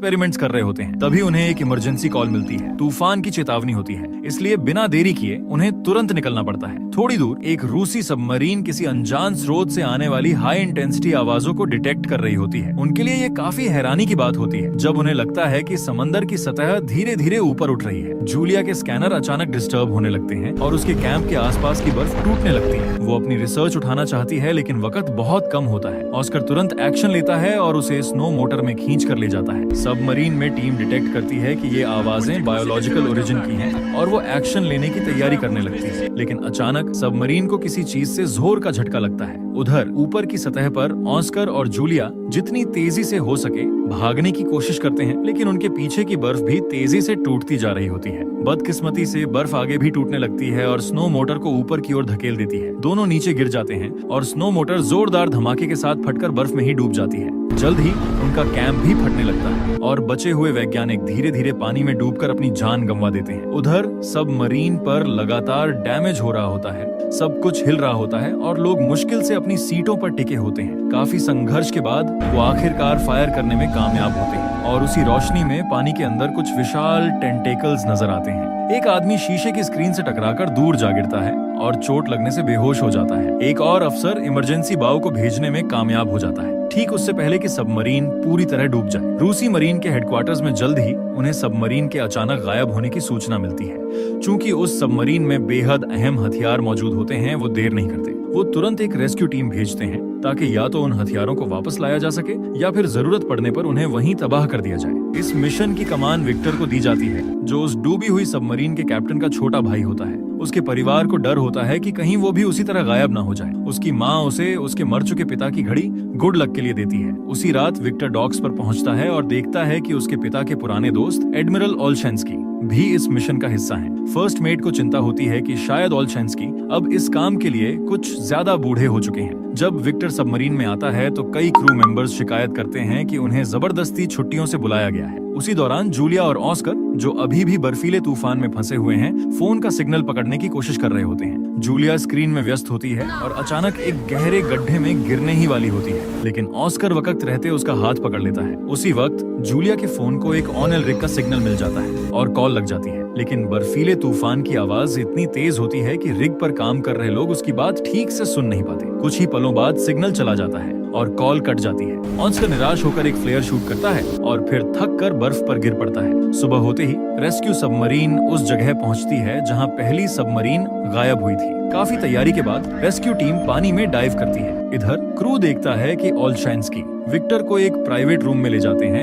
Experiments कर रहे होते हैं। तभी उन्हें एक इमरजेंसी कॉल मिलती है। तूफान की चेतावनी होती है, इसलिए बिना देरी किए उन्हें तुरंत निकलना पड़ता है। थोड़ी दूर एक रूसी सबमरीन किसी अनजान स्रोत से आने वाली हाई इंटेंसिटी आवाजों को डिटेक्ट कर रही होती है। उनके लिए ये काफी हैरानी की बात होती है जब उन्हें लगता है कि समंदर की सतह धीरे धीरे ऊपर उठ रही है। जूलिया के स्कैनर अचानक डिस्टर्ब होने लगते हैं और उसके कैंप के आसपास की बर्फ टूटने लगती है। वो अपनी रिसर्च उठाना चाहती है, लेकिन वक्त बहुत कम होता है। ऑस्कर तुरंत एक्शन लेता है और उसे स्नो मोटर में खींच कर ले जाता है। सबमरीन में टीम डिटेक्ट करती है कि ये आवाजें बायोलॉजिकल ओरिजिन की हैं और वो एक्शन लेने की तैयारी करने लगती है। लेकिन अचानक सबमरीन को किसी चीज से जोर का झटका लगता है। उधर ऊपर की सतह पर ऑस्कर और जूलिया जितनी तेजी से हो सके भागने की कोशिश करते हैं, लेकिन उनके पीछे की बर्फ भी तेजी से टूटती जा रही होती है। बदकिस्मती से बर्फ आगे भी टूटने लगती है और स्नो मोटर को ऊपर की ओर धकेल देती है। दोनों नीचे गिर जाते हैं और स्नो मोटर जोरदार धमाके के साथ फटकर बर्फ में ही डूब जाती है। जल्द ही उनका कैंप भी फटने लगता है और बचे हुए वैज्ञानिक धीरे धीरे पानी में डूबकर अपनी जान गंवा देते हैं। उधर सबमरीन पर लगातार डैमेज हो रहा होता है, सब कुछ हिल रहा होता है और लोग मुश्किल से अपनी सीटों पर टिके होते हैं। काफी संघर्ष के बाद वो आखिरकार फायर करने में कामयाब होते हैं और उसी रोशनी में पानी के अंदर कुछ विशाल टेंटेकल्स नजर आते हैं। एक आदमी शीशे की स्क्रीन से टकराकर दूर जा गिरता है और चोट लगने से बेहोश हो जाता है। एक और अफसर इमरजेंसी बाव को भेजने में कामयाब हो जाता है, ठीक उससे पहले कि सबमरीन पूरी तरह डूब जाए। रूसी मरीन के हेडक्वार्टर्स में जल्द ही उन्हें सबमरीन के अचानक गायब होने की सूचना मिलती है। चूंकि उस सबमरीन में बेहद अहम हथियार मौजूद होते हैं, वो देर नहीं करते। वो तुरंत एक रेस्क्यू टीम भेजते हैं ताकि या तो उन हथियारों को वापस लाया जा सके या फिर जरूरत पड़ने पर उन्हें वहीं तबाह कर दिया जाए। इस मिशन की कमान विक्टर को दी जाती है, जो उस डूबी हुई सबमरीन के कैप्टन का छोटा भाई होता है। उसके परिवार को डर होता है कि कहीं वो भी उसी तरह गायब ना हो जाए। उसकी माँ उसे उसके मर चुके पिता की घड़ी गुड लक के लिए देती है। उसी रात विक्टर डॉक्स पर पहुंचता है और देखता है कि उसके पिता के पुराने दोस्त एडमिरल ओलशेंस्की भी इस मिशन का हिस्सा हैं। फर्स्ट मेट को चिंता होती है कि शायद ओलशेंस्की अब इस काम के लिए कुछ ज्यादा बूढ़े हो चुके हैं। जब विक्टर सबमरीन में आता है तो कई क्रू मेंबर्स शिकायत करते हैं कि उन्हें जबरदस्ती छुट्टियों से बुलाया गया है। उसी दौरान जूलिया और ऑस्कर, जो अभी भी बर्फीले तूफान में फंसे हुए हैं, फोन का सिग्नल पकड़ने की कोशिश कर रहे होते हैं। जूलिया स्क्रीन में व्यस्त होती है और अचानक एक गहरे गड्ढे में गिरने ही वाली होती है, लेकिन ऑस्कर वक्त रहते उसका हाथ पकड़ लेता है। उसी वक्त जूलिया के फोन को एक ऑनएल रिग का सिग्नल मिल जाता है और कॉल लग जाती है। लेकिन बर्फीले तूफान की आवाज इतनी तेज होती है कि रिग पर काम कर रहे लोग उसकी बात ठीक से सुन नहीं पाते। कुछ ही पलों बाद सिग्नल चला जाता है और कॉल कट जाती है। ऑस्कर निराश होकर एक फ्लेयर शूट करता है और फिर थक कर बर्फ पर गिर पड़ता है। सुबह होते ही रेस्क्यू सबमरीन उस जगह पहुंचती है जहां पहली सबमरीन गायब हुई थी। काफी तैयारी के बाद रेस्क्यू टीम पानी में डाइव करती है। इधर क्रू देखता है कि ओलशेंस्की विक्टर को एक प्राइवेट रूम में ले जाते हैं